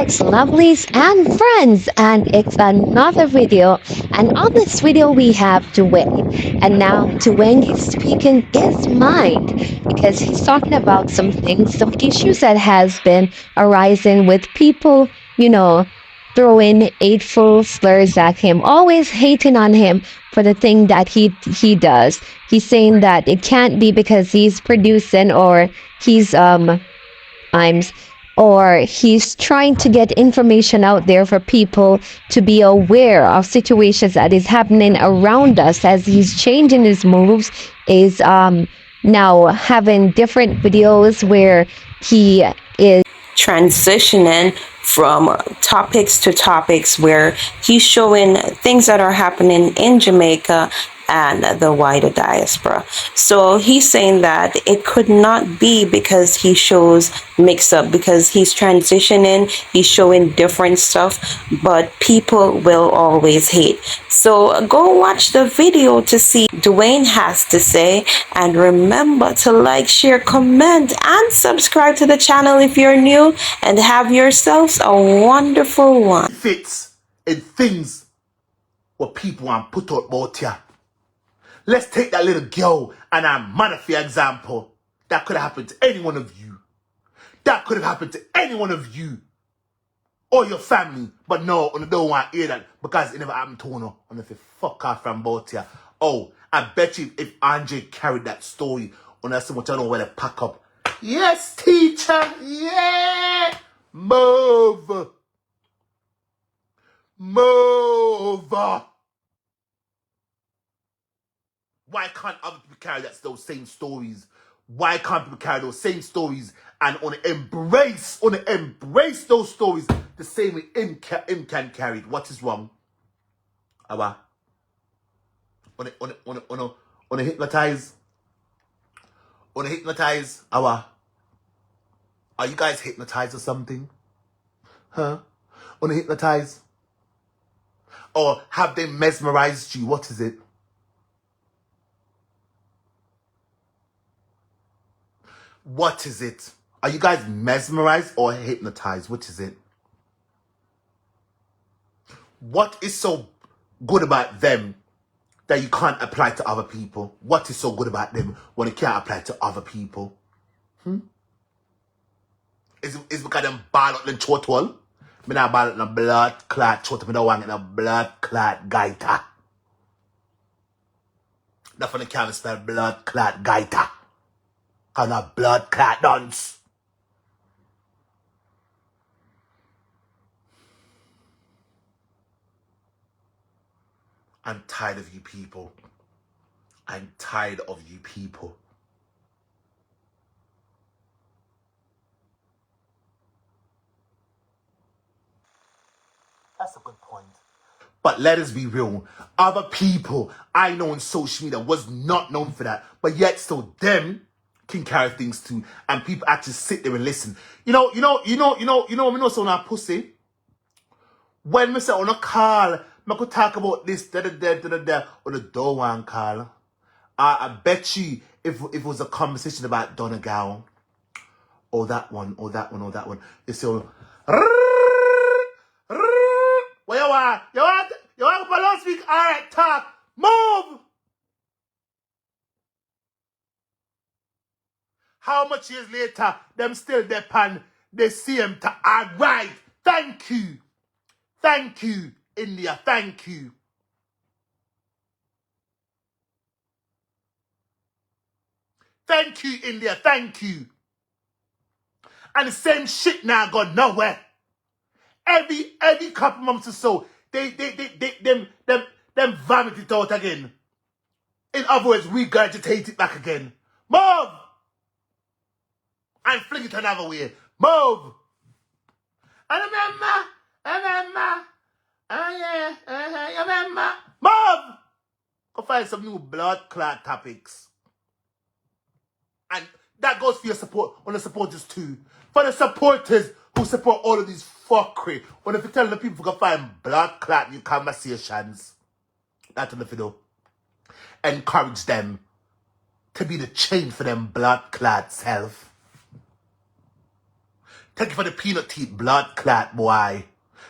folks, lovelies and friends, and it's another video. And on this video we have Dwayne, and now Dwayne is speaking his mind because he's talking about some things, some issues that has been arising with people, throwing hateful slurs at him, always hating on him for the thing that he does. He's saying that it can't be because he's producing or he's times, or he's trying to get information out there for people to be aware of situations that is happening around us as he's changing his moves, is now having different videos where he is transitioning from topics to topics where he's showing things that are happening in Jamaica and the wider diaspora. So he's saying that it could not be because he shows Mixup, because he's transitioning, he's showing different stuff, but people will always hate. So go watch the video to see Dwayne has to say, and remember to like, share, comment, and subscribe to the channel if you're new, and have yourselves a wonderful one. Fits in things what people want put out about ya. Let's take that little girl and our mother for example. That could have happened to any one of you. That could have happened to any one of you or your family. But no, I don't want to hear that because it never happened to her. And if you fuck off from both ya. Oh, I bet you if Andre carried that story on that so much I don't know where to pack up. Yes, teacher. Yeah. Move. Move. Why can't other people carry those same stories? Why can't people carry those same stories and on embrace those stories the same way him can carry it? What is wrong? Awa. On hypnotize. Awa. Are you guys hypnotized or something? Huh? On hypnotize? Or have they mesmerized you? What is it? What is it? Are you guys mesmerized or hypnotized? What is it? What is so good about them that you can't apply to other people? What is so good about them when you can't apply to other people? Is because them ball out the throat wall? Me not ball out the blood clot throat. Me don't want a blood clot gaita. That's when you can't spell blood clot gaita. And a blood clot dance. I'm tired of you people. I'm tired of you people. That's a good point. But let us be real. Other people I know on social media was not known for that. But yet still them can carry things too. And people actually sit there and listen. You know, me know so on pussy. When me say on a call, I could talk about this, on the door one call. I bet you if it was a conversation about Donegal, or that one, you say, where you are? You want to last week? All right, talk. Move. How much years later, them still depend, they see him to arrive. Thank you. Thank you, India. Thank you. Thank you, India. Thank you. And the same shit now gone nowhere. Every couple months or so, them vomit it out again. In other words, regurgitate it back again. Move! And fling it another way. Move! And remember. Oh yeah, remember. Move! Go find some new blood clot topics. And that goes for your support, on the supporters too. For the supporters who support all of these fuckery. When if you tell the people to go find blood clot new conversations, that's on the video. Encourage them to be the change for them blood clot self. Thank you for the peanut teeth blood clot, boy.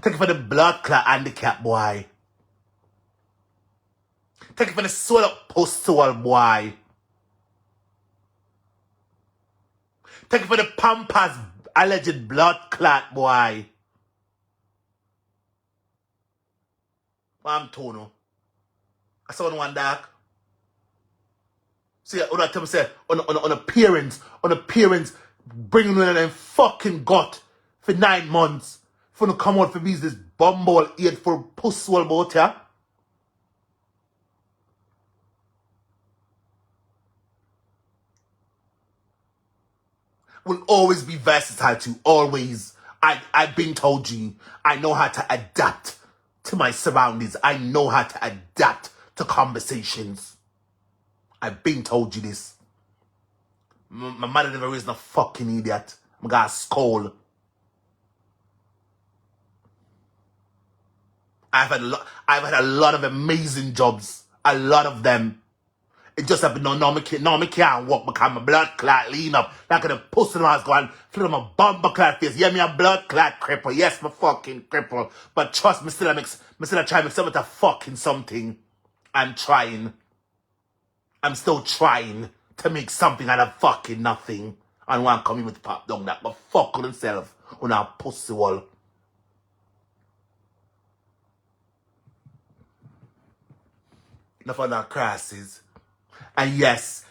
Thank you for the blood clot handicap, boy. Thank you for the swell up postal, boy. Thank you for the Pampas alleged blood clot, boy. I'm Tono. I saw one dark. See, when I tell me say on appearance, bringing in them fucking gut for 9 months for to come out for me this bumble eat for pussy about ya. Will always be versatile to always. I've been told you I know how to adapt to my surroundings. I know how to adapt to conversations. I've been told you this. My mother never raised no fucking idiot. I'm gonna scold. I've had a lot of amazing jobs. A lot of them. It just have been no me can't walk because my blood clot lean up. Like the pussy was going through my bumper clot face. Yeah, me a blood clot cripple. Yes, my fucking cripple. But trust me, still I try to mix up with a fucking something. I'm trying. I'm still trying to make something out of fucking nothing. And want to come in with pop down that, but fuck on himself on a pussy wall. Enough of that crosses. And yes,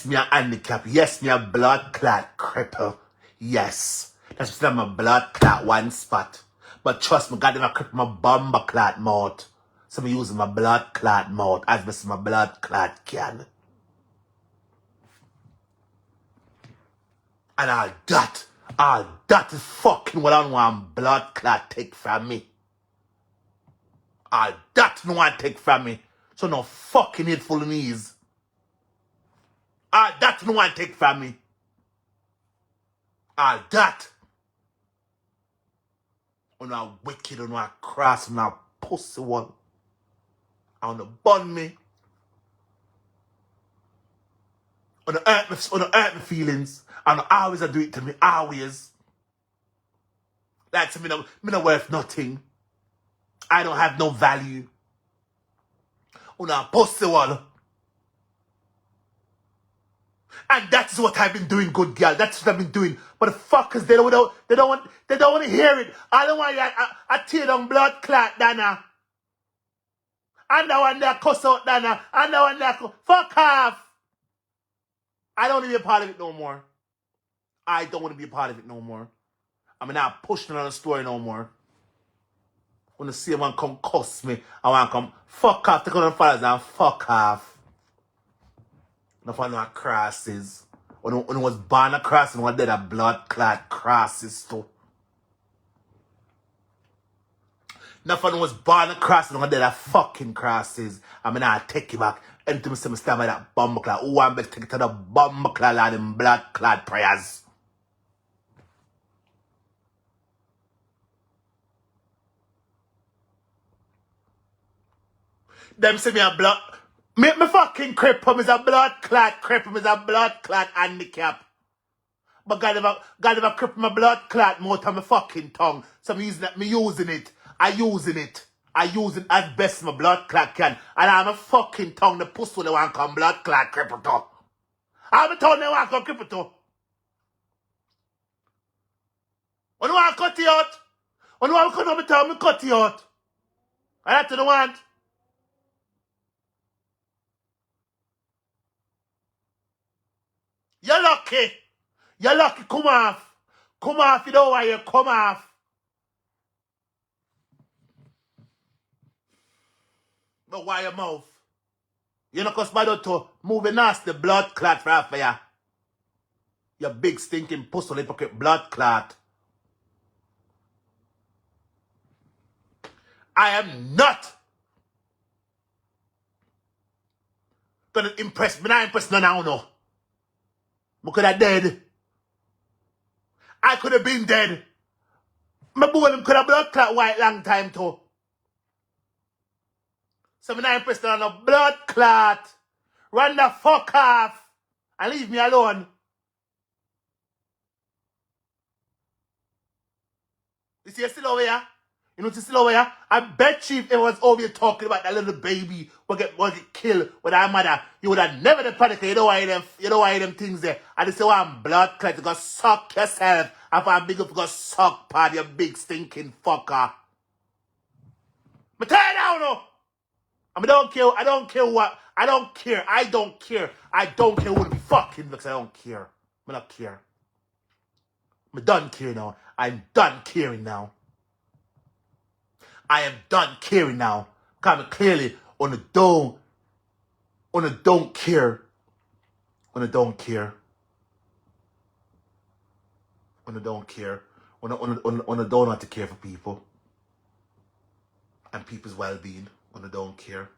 me a handicap. Yes, me a blood clot cripple. Yes. That's still my blood clot one spot. But trust me, God never cripple my bomber clot mouth. So me using my blood clot mouth as my blood clot can. And all that is fucking what I want blood clot take from me. All that no one take from me. So no fucking hateful knees. All that no one take from me. All that. On a wicked, on a cross, on a pussy one. On the bun me. On the hurt me feelings. And always I do it to me, always. Like to me no worth nothing. I don't have no value. On a pussy one. And that's what I've been doing, good girl. That's what I've been doing. But the fuckers, they don't want to hear it. I don't want I tear down blood clot, Dana. And I want that cuss out, Dana. And I want that fuck off. I don't want to be a part of it no more. I don't want to be a part of it no more. I'm not pushing on the story no more. When you see a man come cuss me, I want to come fuck off, take on the fathers and fuck off. No fun no crosses. When it was born a cross and when did a blood clot crosses too. No fun was born a cross and when did a fucking crosses. I mean I take you back. Anytime I see me stand by that bomb clot. Who want me to take it to the bomb clot and them blood clot prayers? Them say me a blood. Me fucking cripple is a blood clot. Cripple is a blood clot handicap. But God never cripple my blood clot more than my fucking tongue. So I'm using it. I using it as best my blood clot can. And I'm a fucking tongue the pussy they want come blood clot cripple to. I'm a tongue they want come cripple to. When you want to cut it out. When you want to cut out my tongue, me cut it out. And that's what I want. You're lucky. You're lucky. Come off. Come off. You know why you come off. But why your mouth? You know cause my to moving nasty blood clot for half of ya. You big stinking pussy hypocrite blood clot. I am not gonna impress me. Not impress no now no. I could have dead. I could have been dead. My boy could have blood clot white long time too. So I'm not impressed on no blood clot. Run the fuck off and leave me alone. notice you're still over here? You notice still over here? I bet you if everyone's over here talking about that little baby will get killed with our mother, you would have never the panic. You know why them things there. I just say one blood clot, you go suck yourself. If I'm big up, you go suck part you big stinking fucker. But tell you now, no. I don't care what. I don't care who to be fucking because I don't care. I don't care. I'm done caring now. I'm done caring now. I am done caring now. Because I'm clearly on the don't care. On the don't care. On the don't care. On the don't want to care for people. And people's well-being. On the don't care.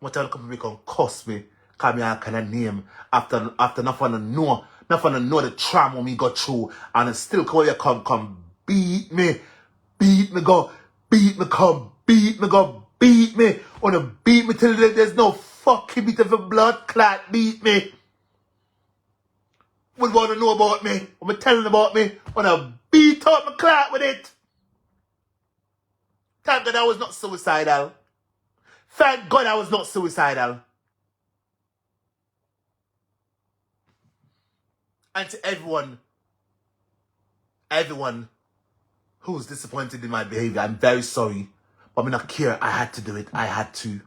What time come people can cuss me, call me a kind of name after nothing know the trauma me go through and still come here come beat me, go beat me, wanna beat me till there's no fucking bit of a blood clot beat me. What wanna know about me? What me telling about me? Wanna beat up my clot with it. Thank God I was not suicidal. Thank God I was not suicidal. And to everyone who's disappointed in my behavior, I'm very sorry. But I'm not care. I had to do it. I had to.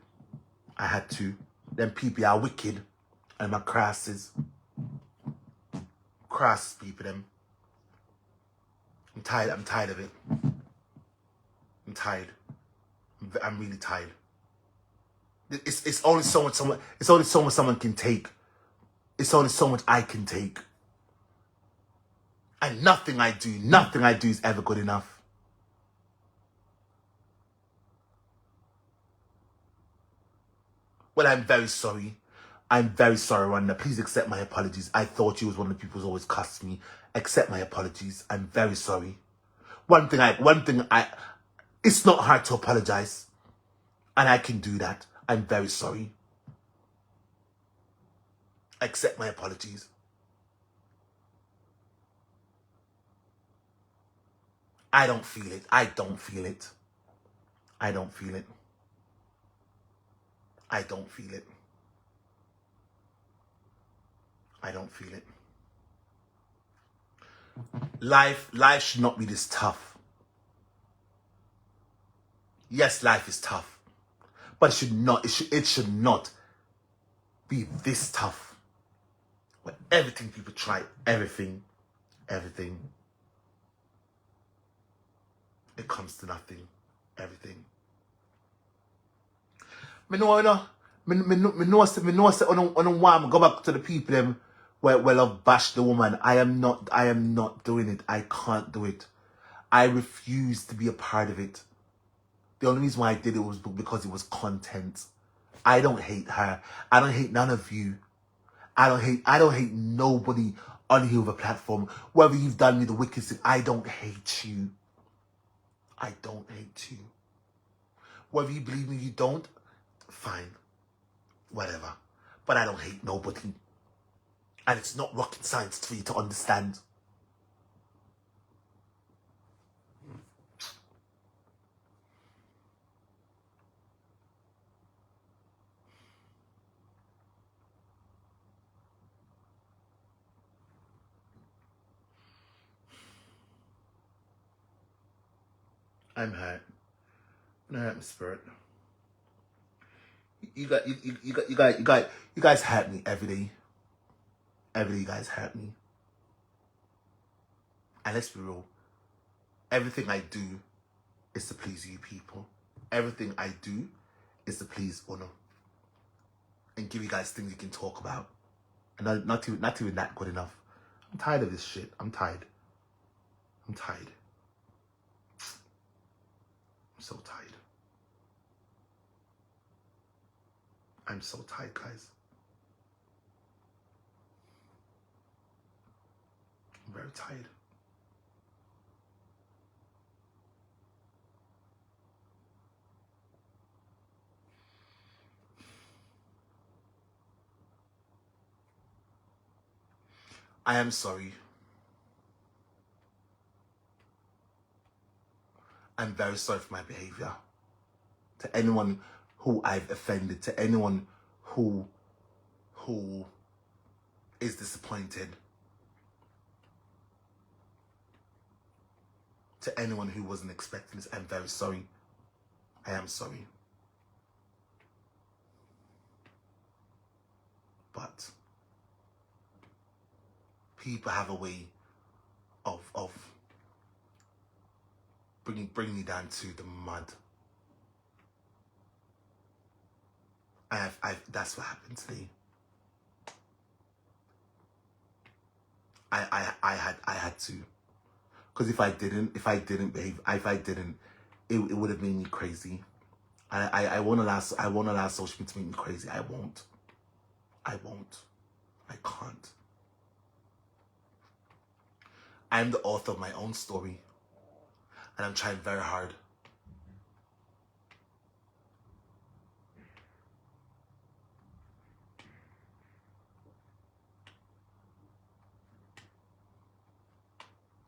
Them people are wicked. And my crasses. Crass people, them. I'm tired of it. I'm tired. I'm really tired. It's only so much someone can take. It's only so much I can take. And nothing I do is ever good enough. Well, I'm very sorry. Wanda. Please accept my apologies. I thought you was one of the people who's always cussed me. Accept my apologies. I'm very sorry. One thing it's not hard to apologize. And I can do that. I'm very sorry. Accept my apologies. I don't feel it. I don't feel it. Life should not be this tough. Yes, life is tough. But it should not be this tough. When everything people try, everything, it comes to nothing. Everything. Me know say on one go back to the people them where I've bashed the woman. I am not doing it. I can't do it. I refuse to be a part of it. The only reason why I did it was because it was content. I don't hate her. I don't hate none of you. I don't hate nobody on here with a platform. Whether you've done me the wickedest thing, I don't hate you. I don't hate you. Whether you believe me, you don't, fine. Whatever. But I don't hate nobody. And it's not rocket science for you to understand. I'm hurt. I'm hurt my spirit. You guys hurt me every day. Every day you guys hurt me. And let's be real. Everything I do is to please you people. Everything I do is to please Uno. And give you guys things you can talk about. And not even that good enough. I'm tired of this shit. I'm tired. I'm so tired. I'm so tired, guys. I'm very tired. I am sorry. I'm very sorry for my behavior. To anyone who I've offended, to anyone who is disappointed, to anyone who wasn't expecting this, I'm very sorry. I am sorry. But people have a way of bringing me down to the mud. That's what happened today. I had to, because if I didn't behave, it would have made me crazy. I won't allow social media to make me crazy. I won't. I can't. I'm the author of my own story, and I'm trying very hard.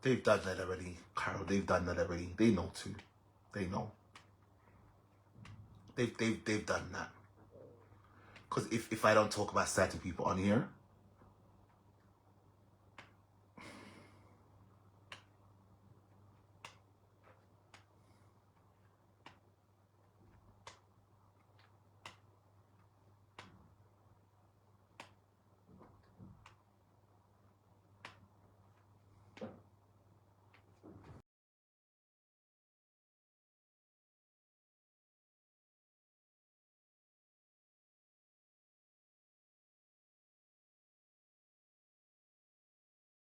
They've done that already, Carol. They've done that already. They know too. They know. They've done that. Because if I don't talk about certain people on here,